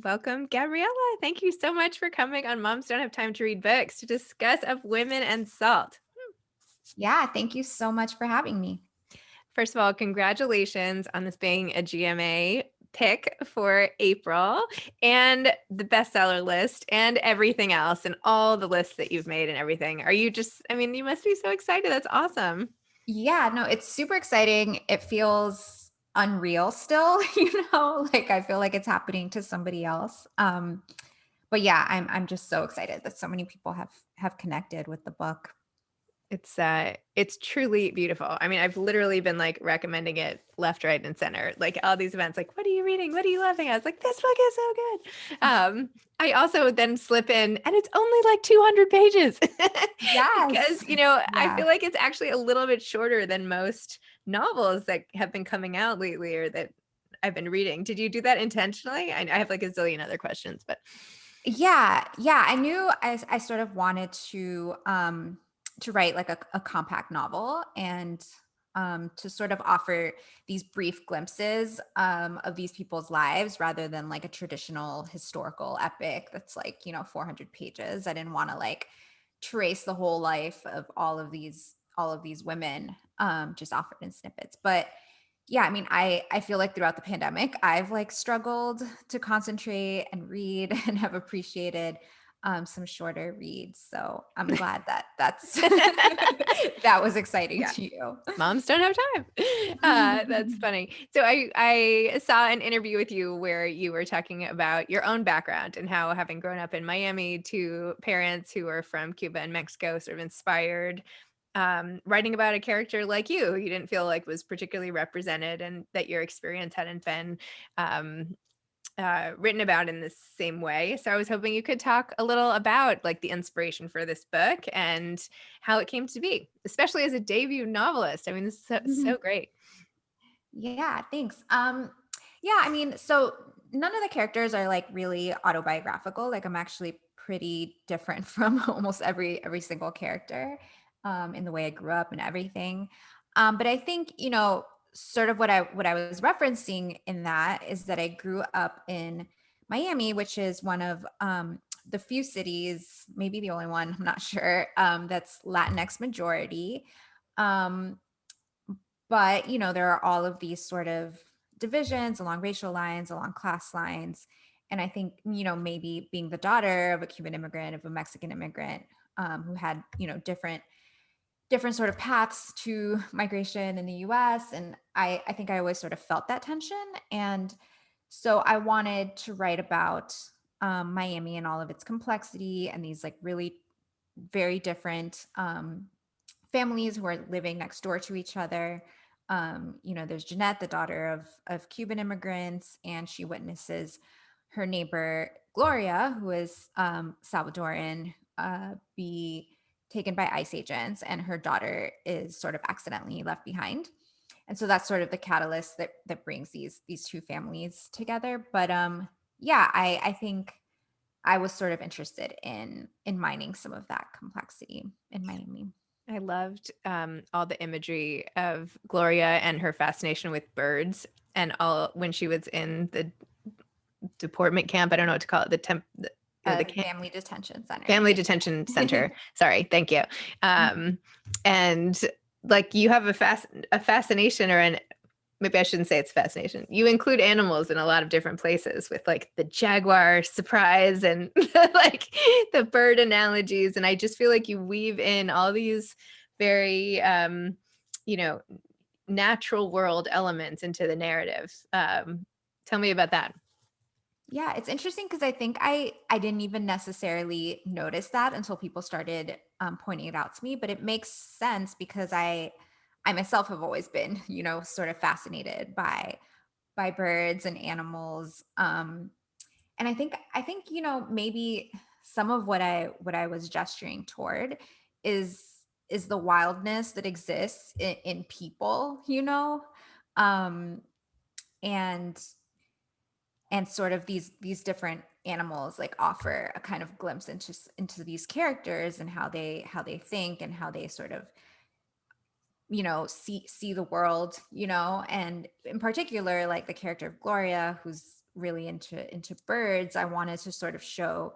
Welcome, Gabriela. Thank you so much for coming on Moms Don't Have Time to Read Books to discuss Of Women and Salt. Yeah, thank you so much for having me. First of all, congratulations on this being a GMA pick for April and the bestseller list and everything else and all the lists that you've made and everything. Are you just, I mean, you must be so excited. That's awesome. Yeah, no, it's super exciting. It feels unreal still, like I feel like it's happening to somebody else. But yeah, I'm just so excited that so many people have connected with the book. It's truly beautiful. I mean, I've literally been like recommending it left, right, and center. Like all these events, like, what are you reading? What are you loving? I was like, this book is so good. I also then slip in, and it's only like 200 pages Yes. because, I Yeah. feel like it's actually a little bit shorter than most novels that have been coming out lately or that I've been reading. Did you do that intentionally? I have like a zillion other questions, but Yeah, yeah. I knew I sort of wanted to write like a compact novel and to sort of offer these brief glimpses of these people's lives rather than like a traditional historical epic that's like, 400 pages. I didn't want to like trace the whole life of all of these women just offered in snippets. But yeah, I mean, I feel like throughout the pandemic, I've like struggled to concentrate and read and have appreciated some shorter reads. So I'm glad that that's that was exciting yeah. to you. Moms don't have time. That's funny. So I saw an interview with you where you were talking about your own background and how having grown up in Miami to parents who are from Cuba and Mexico sort of inspired writing about a character like you didn't feel like was particularly represented and that your experience hadn't been um, written about in the same way. So I was hoping you could talk a little about like the inspiration for this book and how it came to be, especially as a debut novelist. I mean, this is so great. Yeah, thanks. Yeah, I mean, so none of the characters are like really autobiographical. Like I'm actually pretty different from almost every single character in the way I grew up and everything. But I think, sort of what I was referencing in that is that I grew up in Miami, which is one of the few cities, maybe the only one, I'm not sure, that's Latinx majority. Um, but, there are all of these sort of divisions along racial lines, along class lines. And I think, maybe being the daughter of a Cuban immigrant, of a Mexican immigrant, who had, different sort of paths to migration in the US. And I think I always sort of felt that tension. And so I wanted to write about Miami and all of its complexity and these like really very different families who are living next door to each other. There's Jeanette, the daughter of Cuban immigrants, and she witnesses her neighbor Gloria, who is Salvadoran, be taken by ICE agents, and her daughter is sort of accidentally left behind. And so that's sort of the catalyst that brings these two families together. But yeah, I think I was sort of interested in mining some of that complexity in Miami. I loved all the imagery of Gloria and her fascination with birds and all when she was in the deportment camp. I don't know what to call it. The camp Family detention center. family Yeah. detention center. Sorry, thank you. And like you have a fascination or an maybe I shouldn't say it's fascination. You include animals in a lot of different places with like the jaguar surprise and like the bird analogies. And I just feel like you weave in all these very, you know, natural world elements into the narrative. Tell me about that. Yeah, it's interesting because I think I didn't even necessarily notice that until people started pointing it out to me. But it makes sense because I myself have always been, sort of fascinated by birds and animals. And I think maybe some of what I was gesturing toward is the wildness that exists in people, um, and sort of these different animals like offer a kind of glimpse into these characters and how they think and how they sort of see the world, and in particular like the character of Gloria, who's really into birds, I wanted to sort of show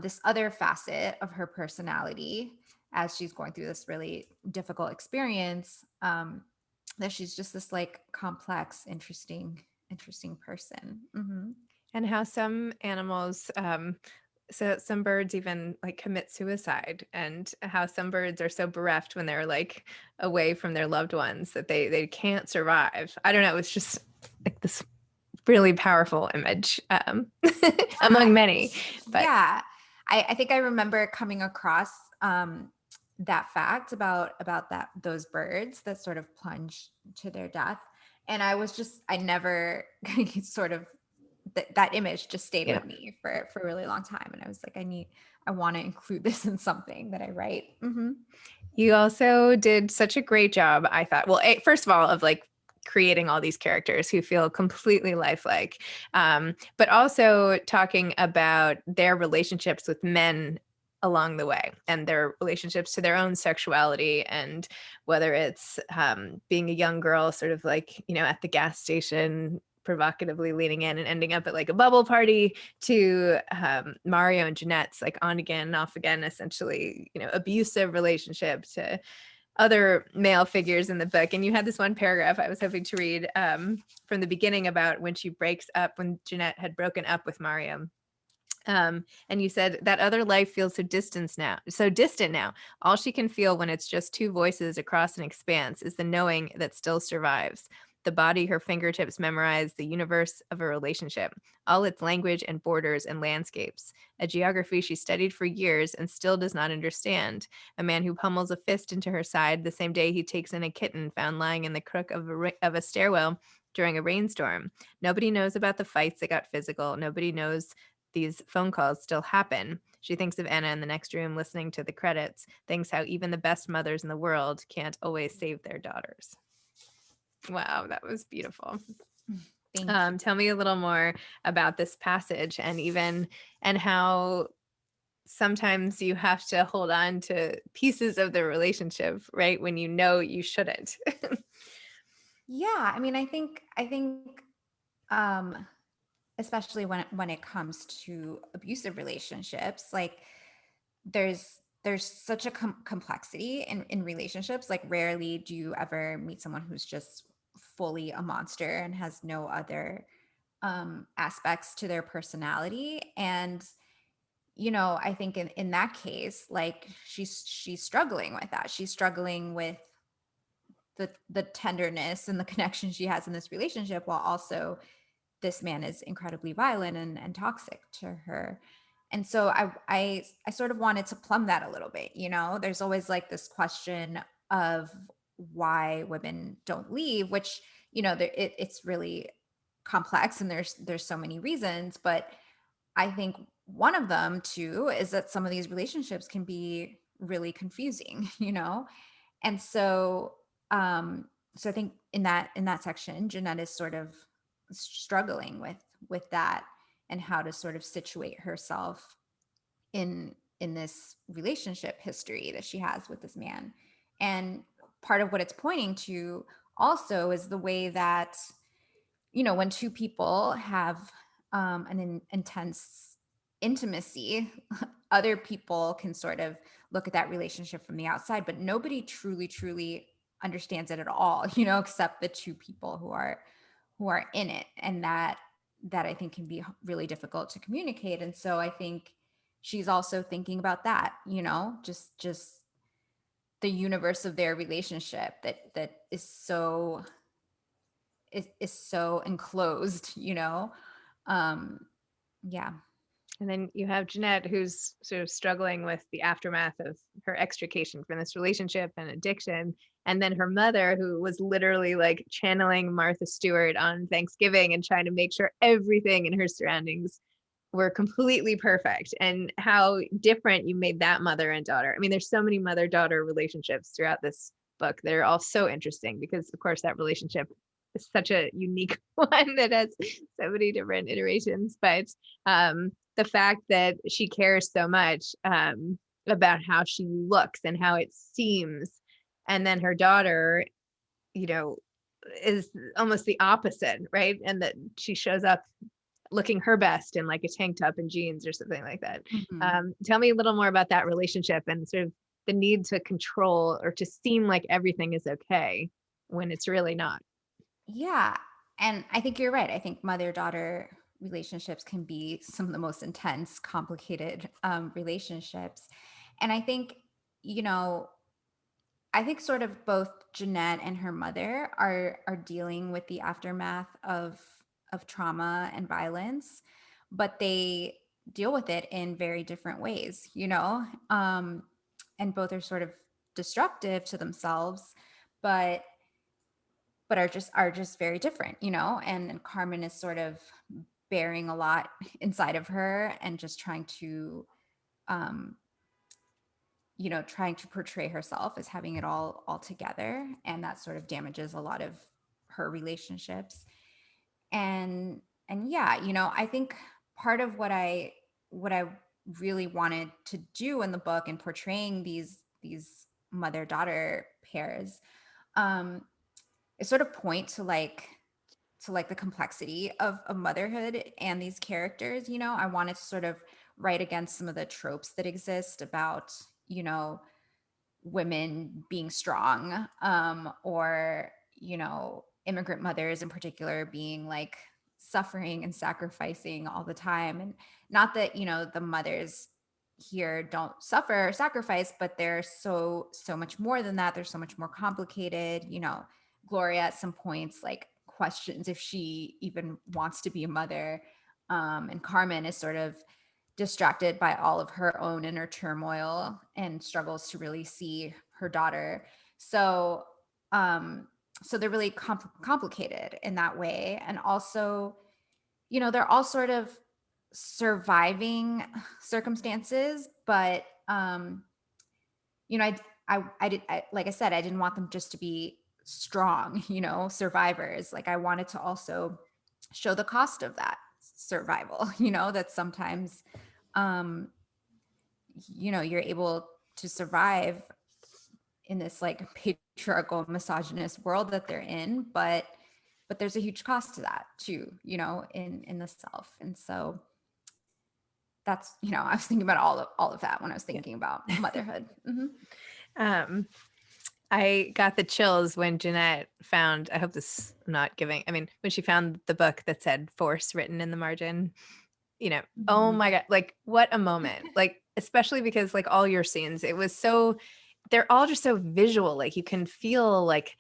this other facet of her personality as she's going through this really difficult experience. That she's just this like complex, interesting person. And how some animals, so some birds even like commit suicide, and how some birds are so bereft when they're like away from their loved ones that they can't survive. I don't know. It's just like this really powerful image, among many. But Yeah, I think I remember coming across that fact about that those birds that sort of plunge to their death, and I never sort of that image just stayed yeah, with me for a really long time, and I was like, I want to include this in something that I write. you also did such a great job, I thought. Well, first of all, of like creating all these characters who feel completely lifelike, but also talking about their relationships with men along the way and their relationships to their own sexuality, and whether it's being a young girl sort of like, at the gas station provocatively leaning in and ending up at like a bubble party, to Mario and Jeanette's like on again, off again, essentially, abusive relationship, to other male figures in the book. And you had this one paragraph I was hoping to read, from the beginning, about when when Jeanette had broken up with Mario. And you said that other life feels so distant now. All she can feel when it's just two voices across an expanse is the knowing that still survives. The body her fingertips memorize, the universe of a relationship, all its language and borders and landscapes, a geography she studied for years and still does not understand. A man who pummels a fist into her side the same day he takes in a kitten found lying in the crook of a stairwell during a rainstorm. Nobody knows about the fights that got physical. Nobody knows these phone calls still happen. She thinks of Anna in the next room listening to the credits, thinks how even the best mothers in the world can't always save their daughters. Wow, that was beautiful. Thank you. Tell me a little more about this passage, and how sometimes you have to hold on to pieces of the relationship, right? When you shouldn't. Yeah, I mean, I think um especially when it comes to abusive relationships, like there's such a complexity in relationships. Like rarely do you ever meet someone who's just fully a monster and has no other aspects to their personality. And I think in that case, like she's struggling with that. She's struggling with the tenderness and the connection she has in this relationship, while also this man is incredibly violent and toxic to her. And so I sort of wanted to plumb that a little bit. There's always like this question of why women don't leave, which it's really complex, and there's so many reasons. But I think one of them too is that some of these relationships can be really confusing. And so I think in that section, Jeanette is sort of struggling with that, and how to sort of situate herself in this relationship history that she has with this man. And part of what it's pointing to also is the way that when two people have an intense intimacy, other people can sort of look at that relationship from the outside, but nobody truly understands it at all, except the two people who are in it. And that I think can be really difficult to communicate. And so I think she's also thinking about that, just the universe of their relationship that is so enclosed. um yeah. And then you have Jeanette, who's sort of struggling with the aftermath of her extrication from this relationship and addiction. And then her mother, who was literally like channeling Martha Stewart on Thanksgiving and trying to make sure everything in her surroundings were completely perfect. And how different you made that mother and daughter. I mean, there's so many mother-daughter relationships throughout this book that are all so interesting, because of course that relationship is such a unique one that has so many different iterations. But the fact that she cares so much, about how she looks and how it seems, and then her daughter, you know is almost the opposite, right? And that she shows up looking her best in like a tank top and jeans or something like that. Mhm. Tell me a little more about that relationship and sort of the need to control or to seem like everything is okay when it's really not. Yeah. And I think you're right. I think mother-daughter relationships can be some of the most intense, complicated relationships. And I think, you know, I think sort of both Jeanette and her mother are dealing with the aftermath of trauma and violence, but they deal with it in very different ways, you know? And both are sort of destructive to themselves, but are just very different, you know? And Carmen is sort of bearing a lot inside of her and just trying to um trying to portray herself as having it all together, and that sort of damages a lot of her relationships. And yeah, I think part of what I really wanted to do in the book and portraying these mother daughter pairs um is sort of point to like the complexity of motherhood and these characters. I wanted to sort of write against some of the tropes that exist about you know women being strong, or immigrant mothers in particular being like suffering and sacrificing all the time. And not that the mothers here don't suffer or sacrifice, but they're so much more than that. They're so much more complicated. Gloria at some points like questions if she even wants to be a mother, and Carmen is sort of distracted by all of her own inner turmoil and struggles to really see her daughter. So, um, so they're really complicated in that way. And also, they're all sort of surviving circumstances, but, you know, I did, like I said, I didn't want them just to be strong, survivors. Like I wanted to also show the cost of that survival, that sometimes, um, you're able to survive in this like patriarchal misogynist world that they're in, but there's a huge cost to that too, in the self. And so that's, I was thinking about all of that when I was Yeah. thinking about motherhood. Hmm. Um, I got the chills when Jeanette found, I hope this I'm not giving, I mean, when she found the book that said force written in the margin, oh Hmm. my God, like what a moment. Like, especially because like all your scenes, it was so, they're all just so visual. Like you can feel like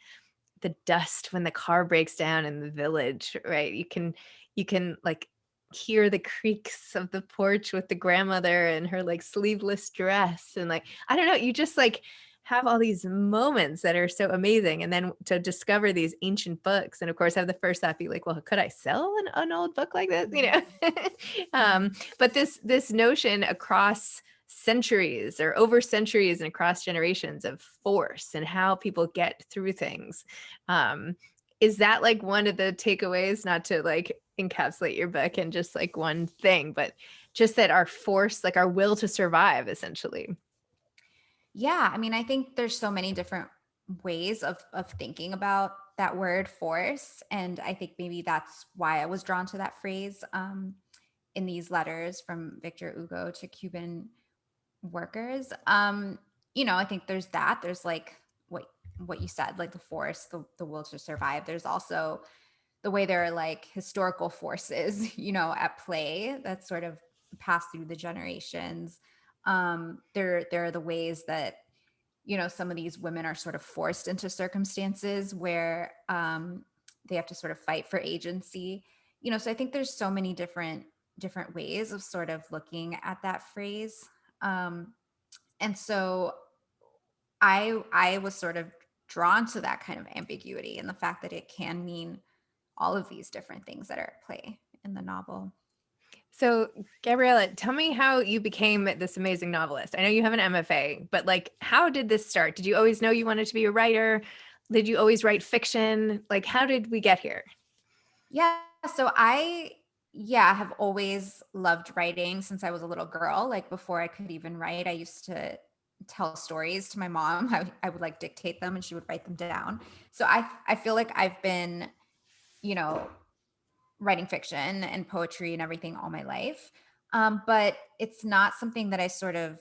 the dust when the car breaks down in the village, right? You can like hear the creaks of the porch with the grandmother and her like sleeveless dress and like I don't know, you just like have all these moments that are so amazing, and then to discover these ancient books and of course have the first thought be like, well, could I sell an old book like this, Hmm. but this notion across centuries or over centuries and across generations of force and how people get through things. um, is that like one of the takeaways, not to like encapsulate your book in just like one thing, but just that our force, like our will to survive, essentially. Yeah, I mean, I think there's so many different ways of thinking about that word force, and I think maybe that's why I was drawn to that phrase, in these letters from Victor Hugo to Cuban workers. I think there's that. There's like what you said, like the force, the will to survive. There's also the way there are like historical forces, at play that sort of pass through the generations. There are the ways that some of these women are sort of forced into circumstances where they have to sort of fight for agency. So I think there's so many different ways of sort of looking at that phrase. And so I was sort of drawn to that kind of ambiguity and the fact that it can mean all of these different things that are at play in the novel. So, Gabriella, tell me how you became this amazing novelist. I know you have an MFA, but like, how did this start? Did you always know you wanted to be a writer? Did you always write fiction? Like, how did we get here? Yeah, so I have always loved writing since I was a little girl. Like before I could even write, I used to tell stories to my mom. I would like dictate them and she would write them down. So I feel like I've been, you know, writing fiction and poetry and everything all my life. But it's not something that I sort of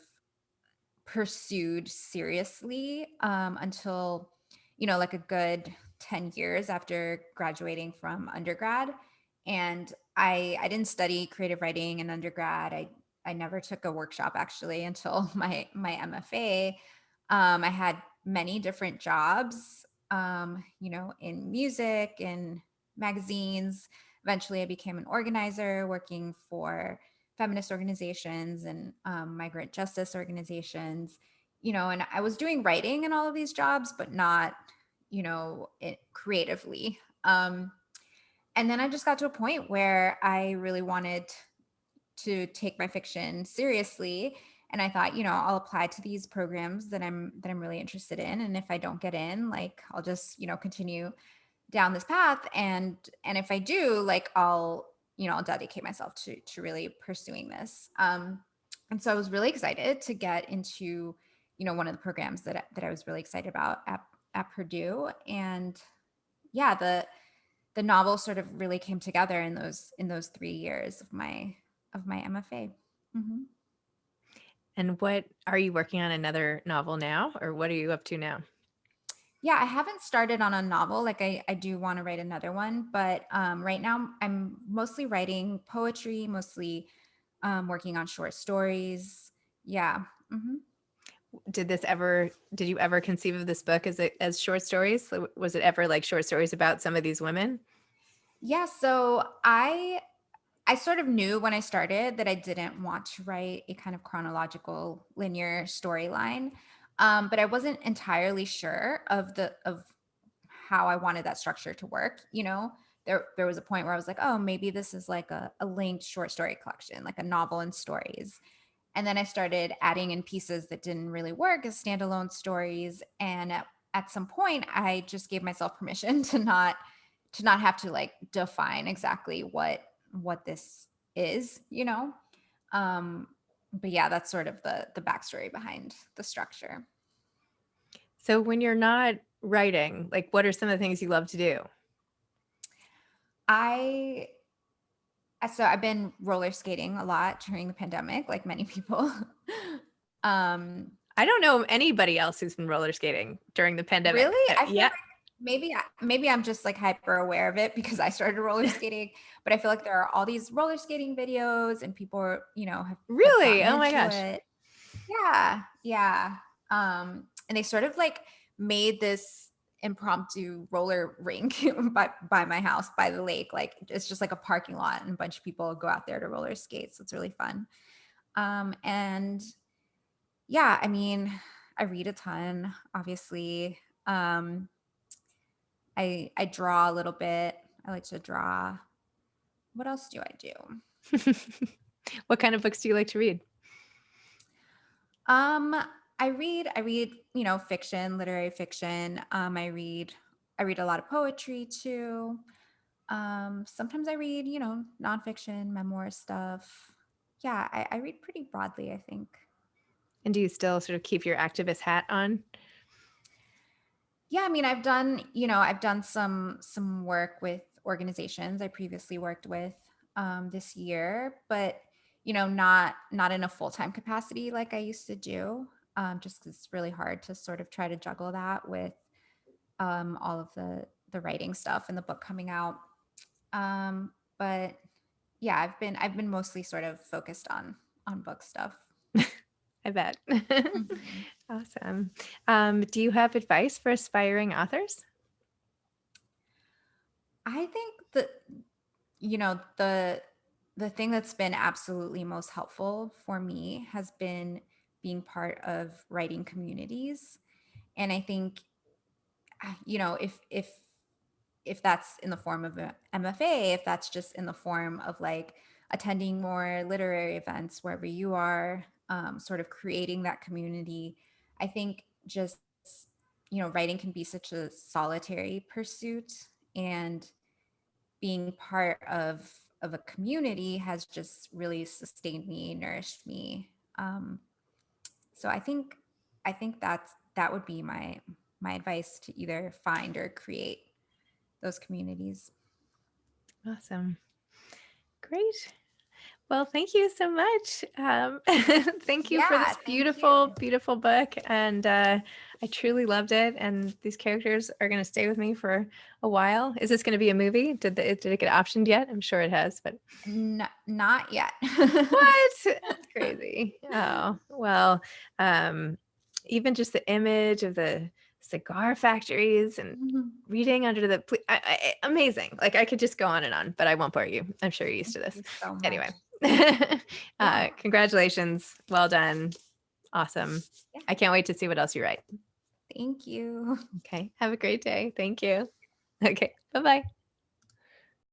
pursued seriously until, like a good 10 years after graduating from undergrad. And I didn't study creative writing in undergrad. I never took a workshop actually until my MFA. I had many different jobs, in music and magazines. Eventually, I became an organizer working for feminist organizations and migrant justice organizations, and I was doing writing in all of these jobs, but not, creatively. And then I just got to a point where I really wanted to take my fiction seriously. And I thought, I'll apply to these programs that I'm really interested in. And if I don't get in, like I'll just, continue down this path. And if I do, like I'll dedicate myself to really pursuing this. And so I was really excited to get into, one of the programs that I was really excited about at Purdue. And yeah, the novel sort of really came together in those 3 years of my MFA. Mhm. And what are you working on another novel now, or what are you up to now? Yeah, I haven't started on a novel. Like I do want to write another one, but right now I'm mostly writing poetry, mostly working on short stories. Yeah. hmm Did you ever conceive of this book as short stories? Was it ever like short stories about some of these women? Yeah. So I sort of knew when I started that I didn't want to write a kind of chronological linear storyline. But I wasn't entirely sure of how I wanted that structure to work. There was a point where I was like, oh, maybe this is like a linked short story collection, like a novel and stories. And then I started adding in pieces that didn't really work as standalone stories. And at some point, I just gave myself permission to not have to like define exactly what this is. Um, but yeah, that's sort of the backstory behind the structure. So when you're not writing, like what are some of the things you love to do? I so I've been roller skating a lot during the pandemic, like many people. um, I don't know anybody else who's been roller skating during the pandemic. Really? I feel Yeah, like maybe I'm just like hyper aware of it because I started roller skating, but I feel like there are all these roller skating videos and people have really? gotten Oh my into gosh. it. Yeah, yeah. And they sort of like made this impromptu roller rink by my house by the lake. Like it's just like a parking lot and a bunch of people go out there to roller skate. So it's really fun. And yeah, I mean, I read a ton, obviously. Um, I draw a little bit. I like to draw. What else do I do? What kind of books do you like to read? Um, I read, fiction, literary fiction. I read a lot of poetry too. Sometimes I read, nonfiction, memoir stuff. Yeah, I read pretty broadly, I think. And do you still sort of keep your activist hat on? Yeah, I mean, I've done some work with organizations I previously worked with this year, but not in a full-time capacity like I used to do. Just 'cause it's really hard to sort of try to juggle that with all of the writing stuff and the book coming out. But yeah, I've been mostly sort of focused on book stuff. I bet. Mhm. Awesome. Do you have advice for aspiring authors? I think that the thing that's been absolutely most helpful for me has been being part of writing communities. And I think if that's in the form of a MFA, if that's just in the form of like attending more literary events wherever you are, sort of creating that community, I think just writing can be such a solitary pursuit, and being part of a community has just really sustained me, nourished me. So I think that would be my advice, to either find or create those communities. Awesome. Great. Well, thank you so much. Thank you for Yeah, this thank beautiful, you. beautiful book. And I truly loved it. And these characters are going to stay with me for a while. Is this going to be a movie? Did it get optioned yet? I'm sure it has, but Not yet. what? That's crazy. Oh, well, um, even just the image of the cigar factories and Mhm. reading under the amazing. Like I could just go on and on, but I won't bore you. I'm sure you're used Thank to this. you so much. Anyway, Yeah. congratulations. Well done. Awesome. Yeah. I can't wait to see what else you write. Thank you. Okay. Have a great day. Thank you. Okay. Bye-bye.